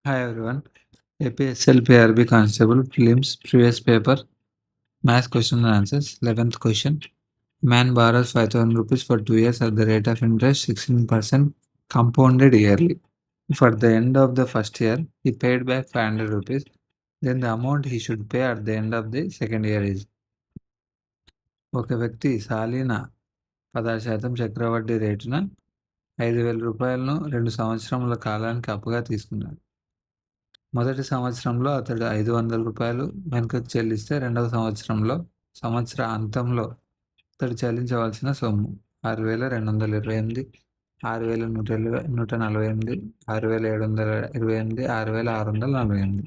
Hi everyone. APSL PRB Constable Prelims Previous Paper Math Question and Answers 11th question. Man borrows 5,000 rupees for 2 years at the rate of interest 16% compounded yearly. If at the end of the first year he paid back 500 rupees, then the amount he should pay at the end of the second year is. ఒక వ్యక్తి సాలీన 16% చక్రవడ్డీ రేటున 5,000 రూపాయలను 2 సంవత్సరముల కాలానికి అప్పుగా తీసుకున్నాడు. మొదటి సంవత్సరంలో అతడు 500 రూపాయలు వెనుకకు చెల్లిస్తే రెండవ సంవత్సరంలో సంవత్సర అంతంలో అతడు చెల్లించవలసిన సొమ్ము 6,228, 6,148, 6,728, 6,648.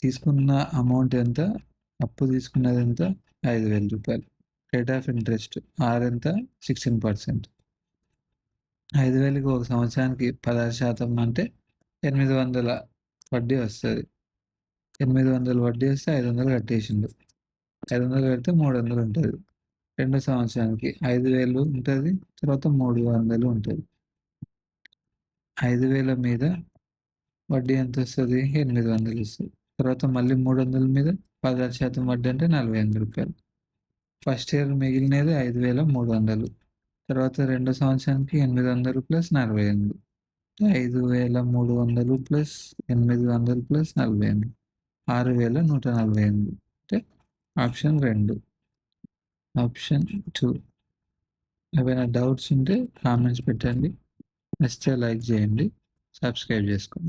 తీసుకున్న అమౌంట్ ఎంత? అప్పు తీసుకున్నది ఎంత? 5,000 రూపాయలు. రేట్ ఆఫ్ ఇంట్రెస్ట్ ఆర్ ఎంత? 16%. 5,000కి ఒక సంవత్సరానికి 16% అంటే 800 వడ్డీ వస్తుంది. 800 వడ్డీ వస్తే 500 కట్టేసిండు. 500 కడితే 300 ఉంటుంది. రెండో సంవత్సరానికి 5,000 ఉంటుంది, తర్వాత 300 ఉంటుంది. 5,000 మీద వడ్డీ ఎంత వస్తుంది? 800 వస్తుంది. తర్వాత మళ్ళీ 300 మీద 16% వడ్డీ అంటే 48 రూపాయలు. ఫస్ట్ ఇయర్ మిగిలినది 5,300. తర్వాత రెండో సంవత్సరానికి 800 ప్లస్ 48. 5,300 plus 800 plus 48, 6,148. అంటే ఆప్షన్ 2. ఆప్షన్ 2. ఏమైనా డౌట్స్ ఉంటే కామెంట్స్ పెట్టండి. నచ్చితే లైక్ చేయండి, సబ్స్క్రైబ్ చేసుకోండి.